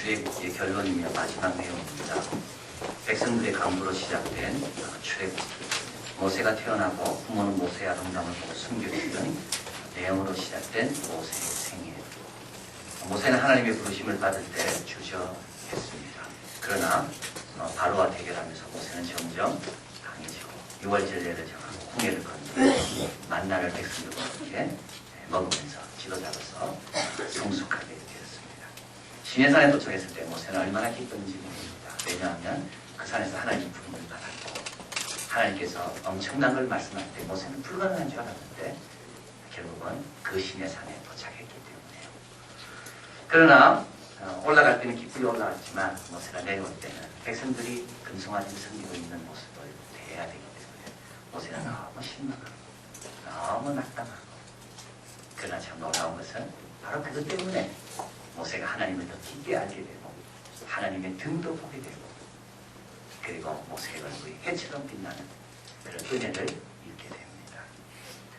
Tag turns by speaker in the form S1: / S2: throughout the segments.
S1: 출애굽기의 결론이며 마지막 내용입니다. 백성들의 강부로 시작된 출애굽. 모세가 태어나고 부모는 모세의 아름다움을 보고 숨겨주던 내용으로 시작된 모세의 생애. 모세는 하나님의 부르심을 받을 때 주저했습니다. 그러나 바로와 대결하면서 모세는 점점 강해지고 유월절례를 정하고 홍해를 건너고 만나를 백성들과 함께 먹으면서 지도자로서 성숙하게 되었습니다. 시내산에 도착했을 때 모세는 얼마나 기뻤는지 모릅니다. 왜냐하면 그 산에서 하나님의 부름을 받았고 하나님께서 엄청난 걸 말씀할 때 모세는 불가능한 줄 알았는데 결국은 그 시내산에 도착했기 때문에요. 그러나 올라갈 때는 기쁘게 올라갔지만 모세가 내려올 때는 백성들이 금송아지를 섬기고 있는 모습을 대해야 되기 때문에 모세는 너무 실망하고 너무 낙담하고 그러나 참 놀라운 것은 바로 그것 때문에 모세가 하나님을 더 깊게 알게 되고 하나님의 등도 보게 되고 그리고 모세의 얼굴이 해처럼 빛나는 그런 은혜를 입게 됩니다.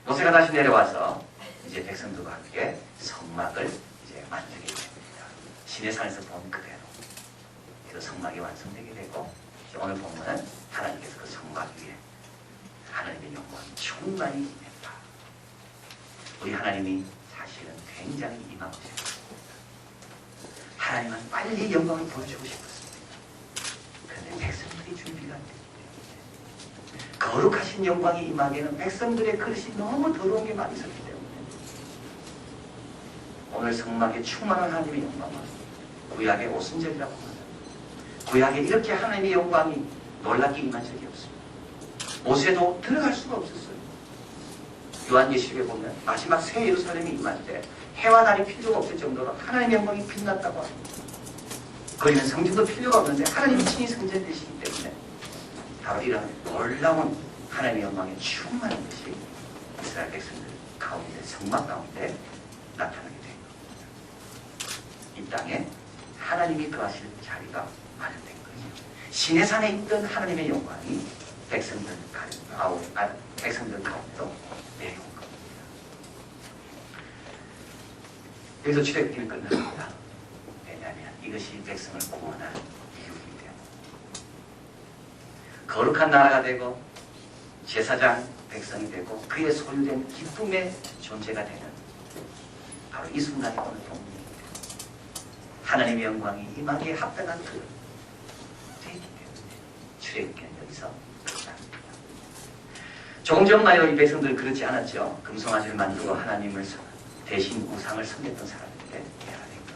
S1: 모세가 다시 내려와서 이제 백성들과 함께 성막을 이제 만들게 됩니다. 시내산에서 본 그대로 그 성막이 완성되게 되고 오늘 보면 하나님께서 그 성막 위에 하나님의 영광이 충만히 임했다. 우리 하나님이 사실은 굉장히 임하고 싶습니다. 하나님은 빨리 영광을 보여주고 싶었습니다. 그런데 백성들이 준비가 안 되기 때문에 거룩하신 영광이 임하기에는 백성들의 그릇이 너무 더러운 게 많이 있었기 때문에 오늘 성막에 충만한 하나님의 영광은 구약의 오순절이라고 합니다. 구약에 이렇게 하나님의 영광이 놀랍게 임한 적이 없습니다. 모세도 들어갈 수가 없었어요. 요한계시록에 보면 마지막 새 예루살렘이 임할 때 해와 달이 필요가 없을 정도로 하나님의 영광이 빛났다고 합니다. 거기는 성전도 필요가 없는데 하나님이 친히 성전 되시기 때문에 바로 이런 놀라운 하나님의 영광에 충만한 것이 이스라엘 백성들 가운데 성막 가운데 나타나게 된 겁니다. 이 땅에 하나님이 거하실 자리가 마련된 거죠. 시내산에 있던 하나님의 영광이 백성들 가운데로 내려온 겁니다. 여기서 출애굽기는 끝납니다. 왜냐하면 이것이 백성을 구원한 이유이기 때문에 거룩한 나라가 되고 제사장 백성이 되고 그의 소유된 기쁨의 존재가 되는 바로 이 순간이 오늘 본문입니다. 하나님의 영광이 임하기에 합당한 그 되기 때문에 출애굽기는 여기서 끝납니다. 조금 전까지 이 백성들은 그렇지 않았죠. 금송아지를 만들고 하나님을 대신 우상을 섬겼던 사람들의 대화가 된 겁니다.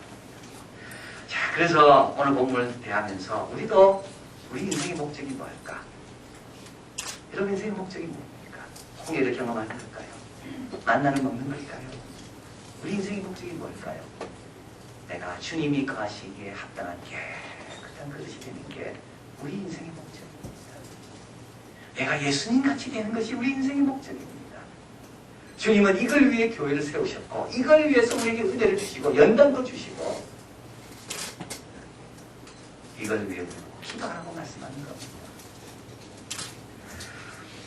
S1: 자, 그래서 오늘 본문을 대하면서 우리도 우리 인생의 목적이 뭘까? 여러분 인생의 목적이 뭡니까? 홍해를 경험하는 걸까요? 만나를 먹는 걸까요? 우리 인생의 목적이 뭘까요? 내가 주님이 거하시기에 합당한 깨끗한 그릇이 되는 게 우리 인생의 목적입니다. 내가 예수님 같이 되는 것이 우리 인생의 목적입니다. 주님은 이걸 위해 교회를 세우셨고 이걸 위해서 우리에게 은혜를 주시고 연단도 주시고 이걸 위해 기도하라고 말씀하는 겁니다.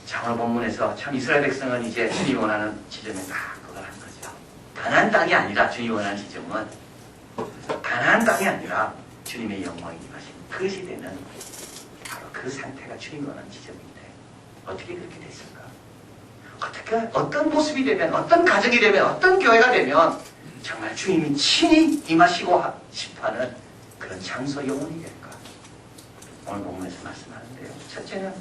S1: 자, 오늘 본문에서 참 이스라엘 백성은 이제 주님이 원하는 지점에 딱 그걸 한 거죠. 가나안 땅이 아니라 주님이 원하는 지점은 가나안 땅이 아니라 주님의 영광이 임하신 그것이 되는 바로 그 상태가 주님이 원하는 지점인데 어떻게 그렇게 됐을까? 어떻게 어떤 모습이 되면 어떤 가정이 되면 어떤 교회가 되면 정말 주님이 친히 임하시고 싶어하는 그런 장소 영혼이 될까? 오늘 본문에서 말씀하는데요. 첫째는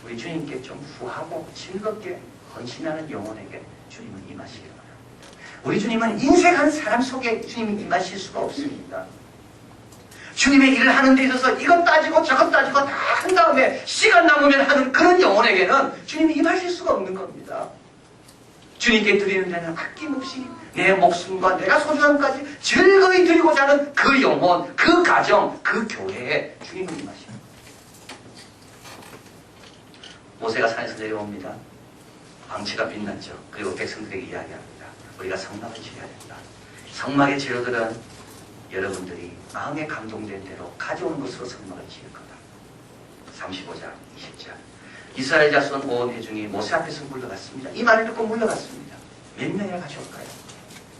S1: 우리 주님께 좀 후하고 즐겁게 헌신하는 영혼에게 주님은 임하시길 바랍니다. 우리 주님은 인생하는 사람 속에 주님이 임하실 수가 없습니다. 주님의 일을 하는 데 있어서 이것 따지고 저것 따지고 다 한 다음에 시간 남으면 하는 그런 영혼에게는 주님이 임하실 수가 없는 겁니다. 주님께 드리는 데는 아낌없이 내 목숨과 내가 소중함까지 즐거이 드리고자 하는 그 영혼, 그 가정, 그 교회에 주님은 임하십니다. 모세가 산에서 내려옵니다. 광채가 빛났죠. 그리고 백성들에게 이야기합니다. 우리가 성막을 지어야 된다. 성막의 재료들은 여러분들이 마음에 감동된 대로 가져온 것으로 성막을 지을 거다. 35장, 20장. 이스라엘 자손 온 회중이 모세 앞에서 물러갔습니다. 이 말을 듣고 물러갔습니다. 몇 명이나 가져올까요?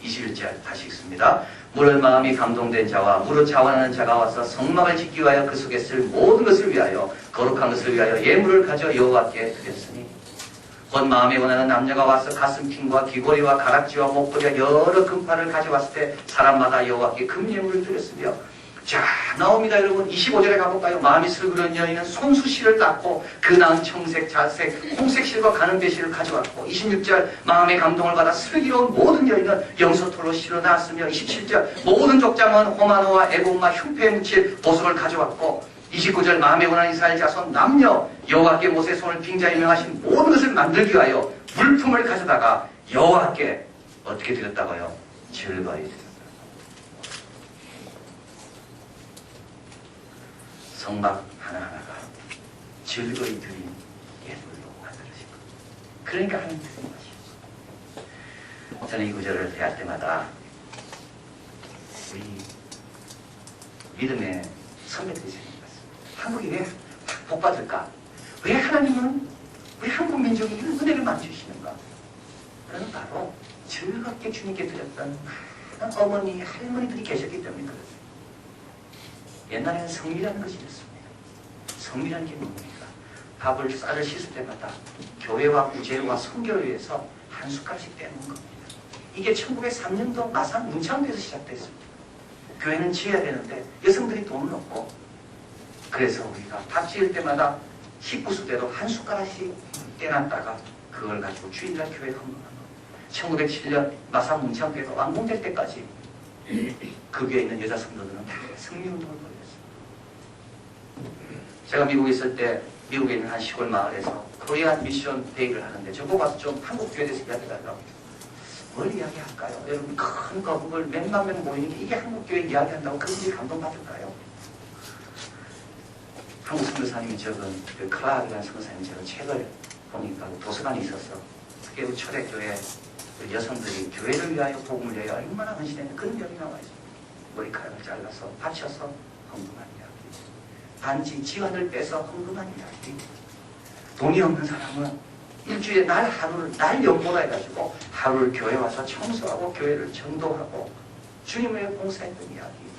S1: 21절 다시 읽습니다. 무릇 마음이 감동된 자와 무릇 자원하는 자가 와서 성막을 짓기 위하여 그 속에 쓸 모든 것을 위하여 거룩한 것을 위하여 예물을 가져 여호와께 드렸으니 곧 마음에 원하는 남녀가 와서 가슴핀과 귀고리와 가락지와 목걸이와 여러 금파를 가져왔을 때 사람마다 여호와께 금예물을 드렸으며 자 나옵니다 여러분. 25절에 가볼까요? 마음이 슬그런 여인은 손수실을 닦고 그 나은 청색, 자색, 홍색실과 가는배실을 가져왔고 26절 마음의 감동을 받아 슬기로운 모든 여인은 영소토로 실어 나왔으며 27절 모든 족장은 호마노와 애곡과 흉패에 묻힐 보석을 가져왔고 29절 마음에 원하는 이스라엘 자손 남녀 여호와께 모세의 손을 빙자에 명하신 모든 것을 만들기 위하여 물품을 가져다가 여호와께 어떻게 드렸다고요? 즐거이 드렸다. 성막 하나하나가 즐거이 드린 예물로 만들어진 것. 그러니까 하나님 드린 것이죠. 저는 이 구절을 대할 때마다 우리 믿음의 선배들이 생각났습니다. 한국이 왜 복받을까? 왜 하나님은 왜 한국 민족이 이런 은혜를 많이 주시는가? 그는 바로 즐겁게 주님께 드렸던 많은 어머니, 할머니들이 계셨기 때문에 그렇습니다. 옛날에는 성미라는 것이 있었습니다. 성미라는 게 뭡니까? 밥을 쌀을 씻을 때마다 교회와 구제와 선교를 위해서 한 숟갈씩 떼는 겁니다. 이게 1903년도 마산 문창도에서 시작됐습니다. 교회는 지어야 되는데 여성들이 돈을 없고 그래서 우리가 밥 지을 때마다 식구수대로 한 숟가락씩 떼놨다가 그걸 가지고 주일날 교회에 헌금한 겁니다. 1907년 마산 문창교회가 완공될 때까지 그 교회에 있는 여자 성도들은 다 성리운동을 벌였어요. 제가 미국에 있을 때 미국에 있는 한 시골 마을에서 코리안 미션 데이를 하는데 저보고 와서 좀 한국 교회에 대해서 이야기하더라고요. 뭘 이야기할까요? 여러분 큰 거북을 몇만 명 모이는 게 이게 한국 교회 이야기한다고 그분들이 감동받을까요? 한국 선교사님이 적은 그 클락이라는 선교사님이 적은 책을 보니까 도서관에 있어서 특히 우리 초대교회 여성들이 교회를 위하여 복음을 위하여 얼마나 헌신했는지 그런 내용이 나와 있습니다. 머리카락을 잘라서 받쳐서 헌금한 이야기, 반지 지환을 빼서 헌금한 이야기. 돈이 없는 사람은 일주일에 날 하루를 날 연보라 해가지고 하루를 교회 와서 청소하고 교회를 전도하고 주님을 위해 봉사했던 이야기.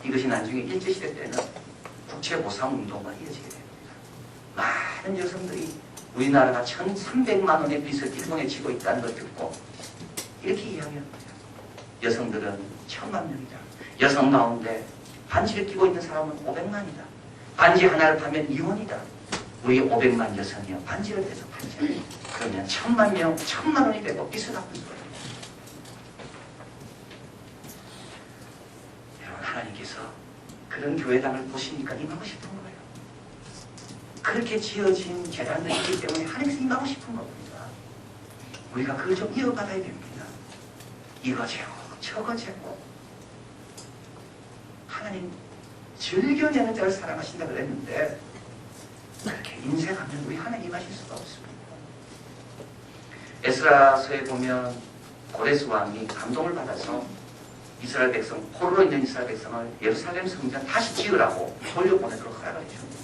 S1: 이것이 나중에 일제시대 때는 국채보상운동과 이어지게 됩니다. 많은 여성들이 우리나라가 1,300만 원의 빚을 일본에 지고 있다는 걸 듣고 이렇게 이야기합니다. 여성들은 1,000만 명이다. 여성 가운데 반지를 끼고 있는 사람은 500만이다. 반지 하나를 파면 이혼이다. 우리 500만 여성이요. 반지를 빼서 팔자. 그러면 1,000만 명, 1,000만 원이 되고 빚을 갚은 거예요. 여러분 하나님께서 그런 교회당을 보시니까 임하고 싶은 거예요. 그렇게 지어진 재단들이 있기 때문에 하나님께서 임하고 싶은 겁니다. 우리가 그걸 좀 이어받아야 됩니다. 이거 재고 저거 재고 하나님 즐겨내는 자를 사랑하신다 그랬는데 그렇게 인생하면 우리 하나님 임하실 수가 없습니다. 에스라서에 보면 고레스 왕이 감동을 받아서 이스라엘 백성, 포로로 있는 이스라엘 백성을 예루살렘 성전 다시 지으라고 돌려보내도록 허락을 해줍니다.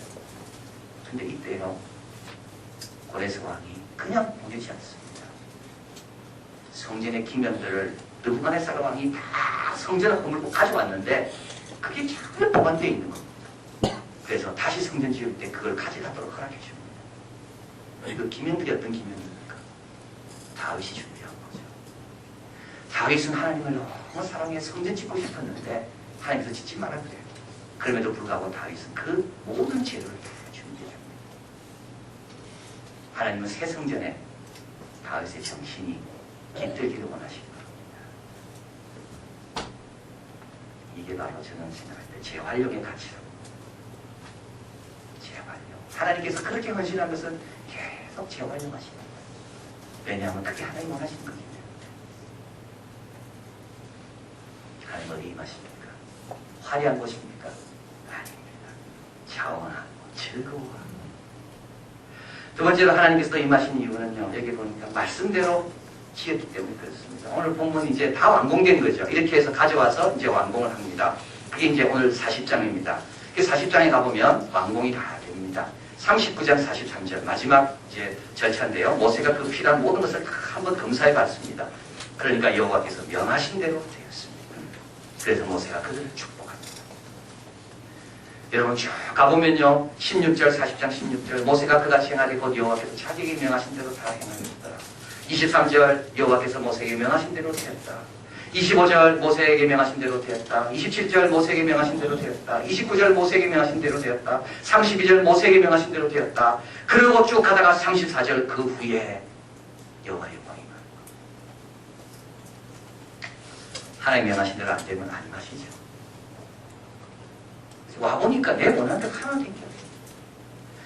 S1: 근데 이때요, 고레스 왕이 그냥 보내지 않습니다. 성전의 기면들을 느부갓네살 왕이 다 성전을 허물고 가져왔는데 그게 잘 보관되어 있는 겁니다. 그래서 다시 성전 지을 때 그걸 가져가도록 허락해 줍니다. 그 기면들이 어떤 기면들입니까? 다윗이 준비한 거죠. 다윗은 하나님을 너무 사랑해 성전 짓고 싶었는데 하나님께서 짓지 마라 그래요. 그럼에도 불구하고 다윗은 그 모든 재료를 다 준비해 줍니다. 하나님은 새 성전에 다윗의 정신이 깃들기를 원하시는 겁니다. 이게 바로 저는 생각할 때 재활용의 가치라고. 재활용. 하나님께서 그렇게 헌신한 것은 계속 재활용하시는 거예요. 왜냐하면 그게 하나님 원하시는 거기 때문에. 하나님 어디 임하십니까? 화려한 곳입니까? 아닙니다. 자원하고 즐거워하고. 두 번째로 하나님께서 임하신 이유는요. 여기 보니까 말씀대로 지었기 때문에 그렇습니다. 오늘 본문 이제 다 완공된 거죠. 이렇게 해서 가져와서 이제 완공을 합니다. 그게 이제 오늘 40장입니다. 40장에 가보면 완공이 다 됩니다. 39장 43절 마지막 이제 절차인데요. 모세가 그 필요한 모든 것을 다 한번 검사해 봤습니다. 그러니까 여호와께서 명하신 대로 되었습니다. 그래서 모세가 그들을 축복합니다. 여러분 쭉 가보면요. 16절 40장 16절 모세가 그같이 행하되 곧 여호와께서 자기에게 명하신 대로 다 행하였다. 23절 여호와께서 모세에게 명하신 대로 되었다. 25절 모세에게 명하신 대로 되었다. 27절 모세에게 명하신 대로 되었다. 29절 모세에게 명하신 대로 되었다. 32절 모세에게 명하신 대로 되었다. 그리고 쭉 가다가 34절 그 후에 여호와의 영광이 임하는 것. 하나님 명하신 대로 안 되면 안 마시죠. 와보니까 내 원하는 대로 하나 된 게 없어요.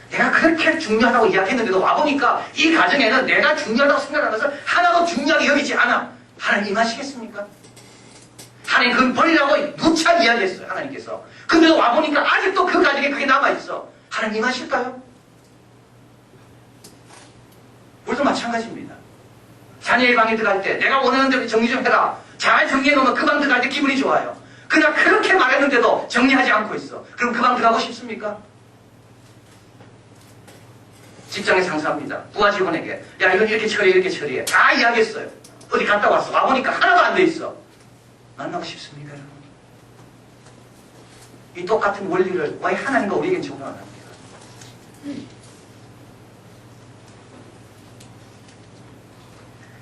S1: 내가 그렇게 중요하다고 이야기했는데도 와보니까 이 가정에는 내가 중요하다고 생각하는 것을 하나도 중요하게 여기지 않아. 하나님 임하시겠습니까? 하나님 그걸 버리라고 누차 이야기했어요. 하나님께서. 근데도 와보니까 아직도 그 가정에 그게 남아있어. 하나님 임하실까요? 우리도 마찬가지입니다. 자녀의 방에 들어갈 때 내가 원하는 대로 정리 좀 해라. 잘 정리해놓으면 그 방 들어갈 때 기분이 좋아요. 그냥 그렇게 말했는데도 정리하지 않고 있어. 그럼 그 방 들어가고 싶습니까? 직장에 상사합니다. 부하 직원에게 야 이건 이렇게 처리해 이렇게 처리해. 다 이야기했어요. 어디 갔다 왔어. 와보니까 하나도 안 돼 있어. 만나고 싶습니까 여러분? 이 똑같은 원리를 왜 하나님과 우리에겐 적용 안 합니까?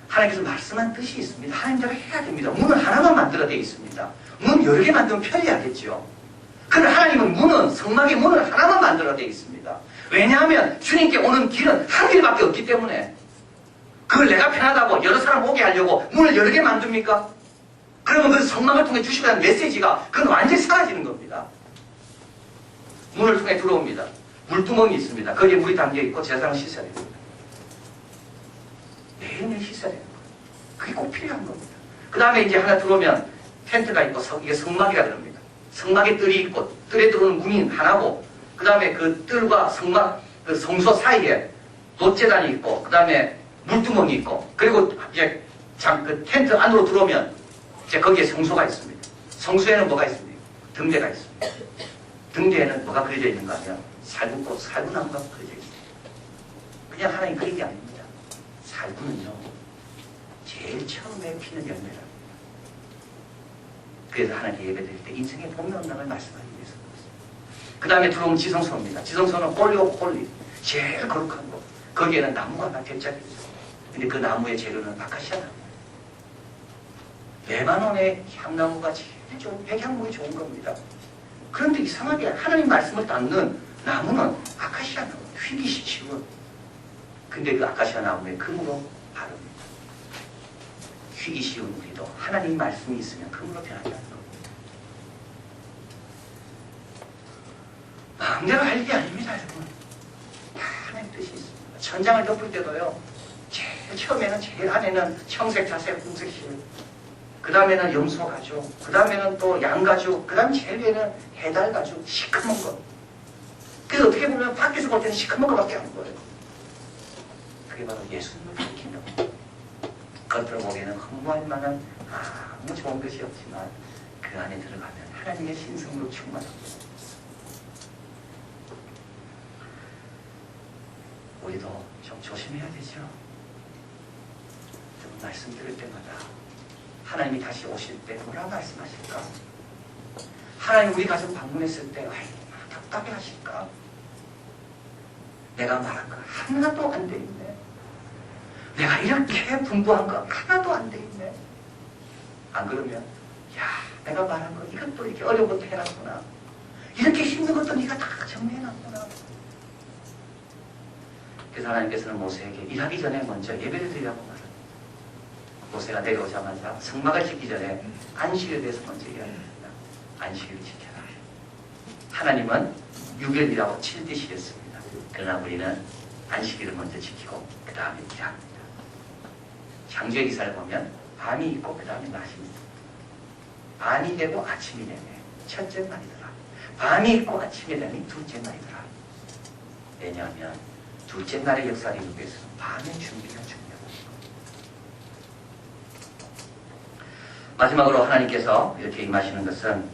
S1: 하나님께서 말씀한 뜻이 있습니다. 하나님대로 해야 됩니다. 문은 하나만 만들어 되어 있습니다. 문 여러 개 만들면 편리하겠죠. 그런데 하나님은 문은 성막의 문을 하나만 만들어 되어 있습니다. 왜냐하면 주님께 오는 길은 한 길밖에 없기 때문에 그걸 내가 편하다고 여러 사람 오게 하려고 문을 여러 개 만듭니까? 그러면 그 성막을 통해 주시는 메시지가 그건 완전히 사라지는 겁니다. 문을 통해 들어옵니다. 물두멍이 있습니다. 거기에 물이 담겨있고 제사장을 씻어야 됩니다. 매일매일 씻어야 되는 거예요. 그게 꼭 필요한 겁니다. 그 다음에 이제 하나 들어오면 텐트가 있고 이게 성막이라 그럽니다. 성막에 뜰이 있고 뜰에 들어오는 문이 하나고 그 다음에 그 뜰과 성막 그 성소 사이에 돛제단이 있고 그 다음에 물두멍이 있고 그리고 이제 그 텐트 안으로 들어오면 이제 거기에 성소가 있습니다. 성소에는 뭐가 있습니까? 등대가 있습니다. 등대에는 뭐가 그려져 있는가 하면 살구꽃, 살구나무가 그려져 있습니다. 그냥 하나님 그린 게 아닙니다. 살구는요 제일 처음에 피는 열매랍니다. 그래서 하나님께 예배드릴 때 인생의 봄나온다는 말씀하기 위해서 그 다음에 들어오면 지성소입니다. 지성소는 홀리 제일 거룩한 거. 거기에는 나무가 하나 겹짝이 있어요. 근데 그 나무의 재료는 아카시아 나무. 레바논의 향나무가 제일 좋은 백향목이 좋은 겁니다. 그런데 이상하게 하나님 말씀을 닦는 나무는 아카시아 나무, 휘기 쉬운. 근데 그 아카시아 나무에 금으로 바릅니다. 휘기 쉬운 우리도 하나님 말씀이 있으면 금으로 변하지 않는 겁니다. 마음대로 할 일이 아닙니다, 여러분. 다 하나님 뜻이 있습니다. 천장을 덮을 때도요, 제일 처음에는 제일 안에는 청색, 자색, 홍색 실, 그 다음에는 염소 가죽, 그 다음에는 또 양 가죽, 그 다음 제일 위에는 해달 가죽, 시커먼 거. 그래서 어떻게 보면 밖에서 볼 때는 시커먼 거밖에 안 보여요. 그게 바로 예수님을 가리킨다고. 겉으로 보기에는 허무할 만한 아무 좋은 것이 없지만 그 안에 들어가면 하나님의 신성으로 충만합니다. 우리도 좀 조심해야 되죠. 좀 말씀 들을 때마다 하나님이 다시 오실 때 뭐라 말씀하실까? 하나님 우리 가정 방문했을 때 얼마나 답답해 하실까? 내가 말한 거 하나도 안 돼 있네. 내가 이렇게 분부한 거 하나도 안 돼 있네. 안 그러면 야 내가 말한 거 이것도 이렇게 어려운 것도 해놨구나. 이렇게 힘든 것도 네가 다 정리해놨구나. 그래서 하나님께서는 모세에게 일하기 전에 먼저 예배를 드리라고 말합니다. 모세가 내려오자마자 성막을 짓기 전에 안식일에 대해서 먼저 이야기합니다. 안식일을 지켜라. 하나님은 6일이라고 7대 시켰습니다. 그러나 우리는 안식일을 먼저 지키고 그 다음에 일합니다. 창조의 기사를 보면 밤이 있고 그 다음에 낮이 있습니다. 밤이 되고 아침이 되네. 첫째 날이더라. 밤이 있고 아침이 되니 둘째 날이더라. 왜냐하면 둘째 날의 역사를 이루기 위해서는 밤의 준비가 중요합니다. 마지막으로 하나님께서 이렇게 임하시는 것은,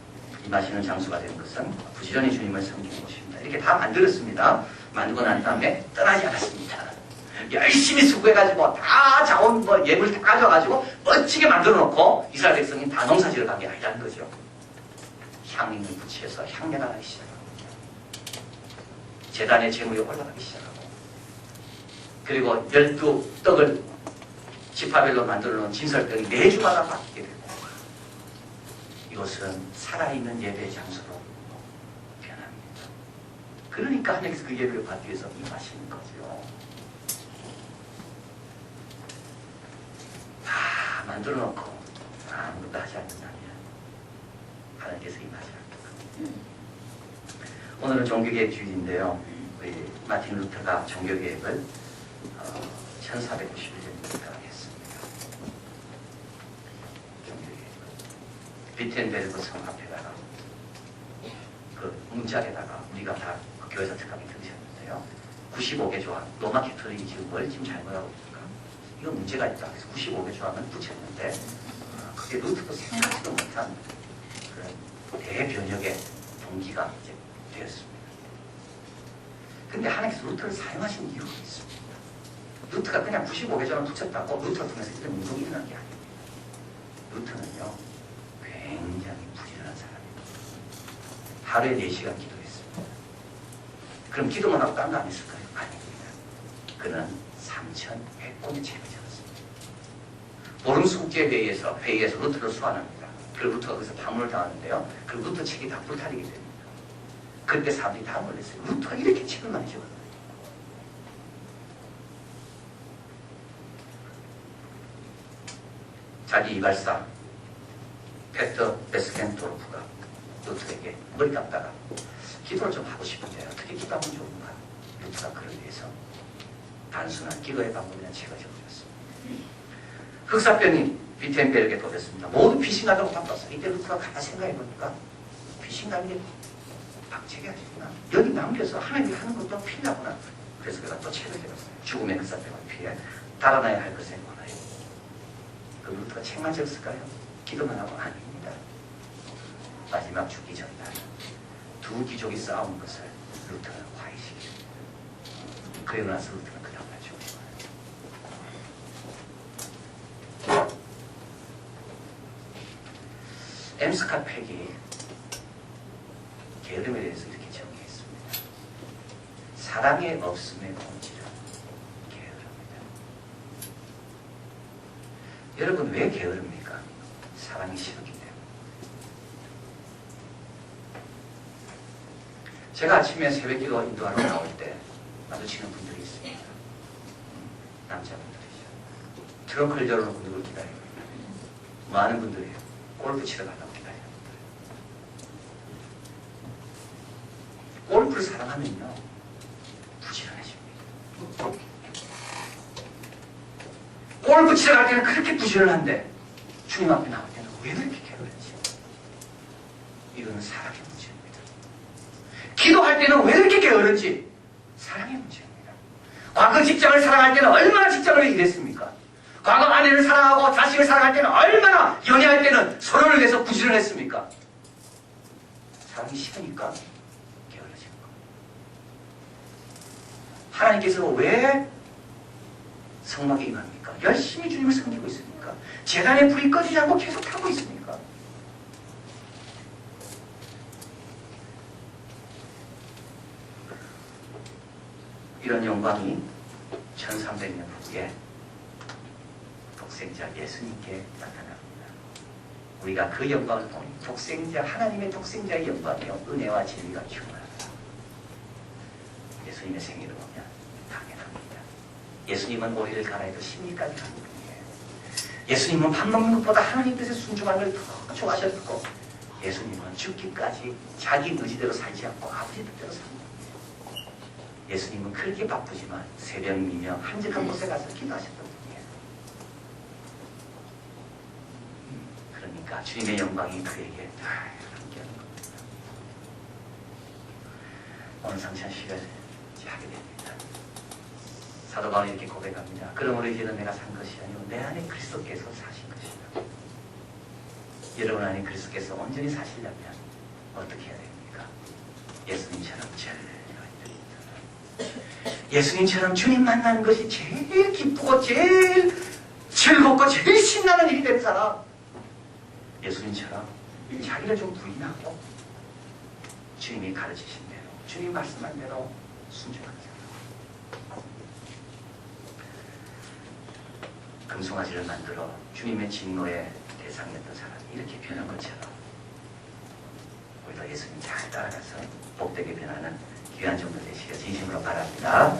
S1: 임하시는 장소가 되는 것은 부지런히 주님을 섬기는 것입니다. 이렇게 다 만들었습니다. 만들고 난 다음에 떠나지 않았습니다. 열심히 수고해가지고 다 자원 예물 다 가져가지고 멋지게 만들어 놓고 이스라엘 백성이 다 농사지러 간 게 아니라는 거죠. 향림을 붙여서 향내가 나기 시작합니다. 제단의 제물이 올라가기 시작하고, 그리고 12떡을 지파별로 만들어 놓은 진설병이 4주마다 바뀌게 되고, 이것은 살아있는 예배 장소로 변합니다. 그러니까 하나님께서 그 예배를 받기 위해서 임하시는 거죠. 다 만들어 놓고 아무것도 하지 않는다면 하나님께서 임하지 않겠다. 오늘은 종교개혁 주일인데요. 우리 마틴 루터가 종교개혁을 1491년부터 했습니다. 종교개혁을 비텐베르그 성 앞에다가 그 문짝에다가 우리가 다 그 교회에서 특강에 들으셨는데요. 95개 조항, 로마 캐톨릭이 지금 뭘 지금 잘못하고 있습니까? 이거 문제가 있다. 그래서 95개 조항을 붙였는데 그게 루터도 생각지도 못한 그런 대변혁의 동기가 이제 되었습니다. 근데 하나님께서 루터를 사용하신 이유가 있습니다. 루터가 그냥 95개 조항을 붙였다고 루터를 통해서 이런 운동이 일어난 게 아닙니다. 루터는요, 굉장히 부지런한 사람입니다. 하루에 4시간 기도했습니다. 그럼 기도만 하고 딴 거 안 했을까요? 아닙니다. 그는 3,100권의 책을 적었습니다. 보름스 국제회의에서 루터를 소환합니다. 그리고 루터가 거기서 방문을 당하는데요. 그 루터 책이 다 불타리게 됩니다. 그때 사람들이 다 놀랐어요. 루터가 이렇게 책을 많이 적었나요? 자기 이발사 페터 베스켄토르프가 루터에게 머리 감다가 기도를 좀 하고 싶은데 어떻게 기도하면 좋은가? 루터가 그를 위해서 단순한 기도의 방법이라는 책을 적어줬습니다. 흑사병이 비텐베르크에 도졌습니다. 모두 비신감으로 바꿨어요. 이때 루터가 가만 생각해보니까 비신감이 박책이 아니구나. 여기 남겨서 하나님이 하는 것도 필요하구나. 그래서 그가 또 책을 적었어요. 죽음의 흑사병을 피해 달아나야 할 것에 관하여. 그 루터가 책만 적었을까요? 기도만 하고 아닙니다. 마지막 죽기 전날 두 귀족이 싸우는 것을 루터는 화해시킵니다. 그리고 나서 루터는 그 다음날 죽었어요. 엠스카 팩이 게으름에 대해서 이렇게 정의했습니다. 사랑의 없음의 본질은 게으름입니다. 여러분 왜 게으릅니까? 사랑이 싫었기 때문에. 제가 아침에 새벽기도 인도하러 나올 때 마주치는 분들이 있습니다. 남자분들이죠. 트렁크를 열어놓고 누굴 기다립니다. 많은 분들이 골프 치러 가려고 기다리는 분들. 골프를 사랑하면요 부지런해집니다. 골프 치러 갈 때는 그렇게 부지런한데 주님 앞에 나올 때는 왜 그렇게 게으른지. 이거는 사랑의 문제입니다. 기도할 때는 왜 그렇게 게으른지 사랑의 문제입니다. 과거 직장을 사랑할 때는 얼마나 직장을 위해 일했습니까? 과거 아내를 사랑하고 자식을 사랑할 때는 얼마나 연애할 때는 서로를 위해서 부지런했습니까? 사랑이 싫으니까 게을러지는 겁니다. 하나님께서 왜 성막에 임합니까? 열심히 주님을 섬기고 있습니까? 제단에 불이 꺼지지 않고 계속 타고 있습니까? 이런 영광이 1300년 후에 독생자 예수님께 나타납니다. 우리가 그 영광을 보니 독생자, 하나님의 독생자의 영광이요 은혜와 진리가 충만합니다. 예수님의 생애를 보면 당연합니다. 예수님은 우리를 갈아입어 십리까지 간 분이에요. 예수님은 밥 먹는 것보다 하나님 뜻에 순종하는 걸 더 좋아하셨고, 예수님은 죽기까지 자기 의지대로 살지 않고 아버지 뜻대로 삽니다. 예수님은 그렇게 바쁘지만 새벽이며 한적한 곳에 가서 기도하셨던 분이에요. 그러니까 주님의 영광이 그에게 함께하는 겁니다. 오늘 성찬 시간을 하게 됩니다. 사도 바울이 이렇게 고백합니다. 그러므로 이제는 내가 산 것이 아니고 내 안에 그리스도께서 사신 것이다. 여러분 안에 그리스도께서 온전히 사시려면 어떻게 해야 됩니까? 예수님처럼 예수님처럼 주님 만나는 것이 제일 기쁘고 제일 즐겁고 제일 신나는 일이 되는 사람. 예수님처럼 자기를 좀 부인하고 주님이 가르치신 대로, 주님 말씀한 대로 순종하는 사람. 금송아지를 만들어 주님의 진노의 대상이었던 사람이 이렇게 변한 것처럼 우리도 예수님 잘 따라가서 복되게 변하는 귀한 종들 되시길 진심으로 바랍니다.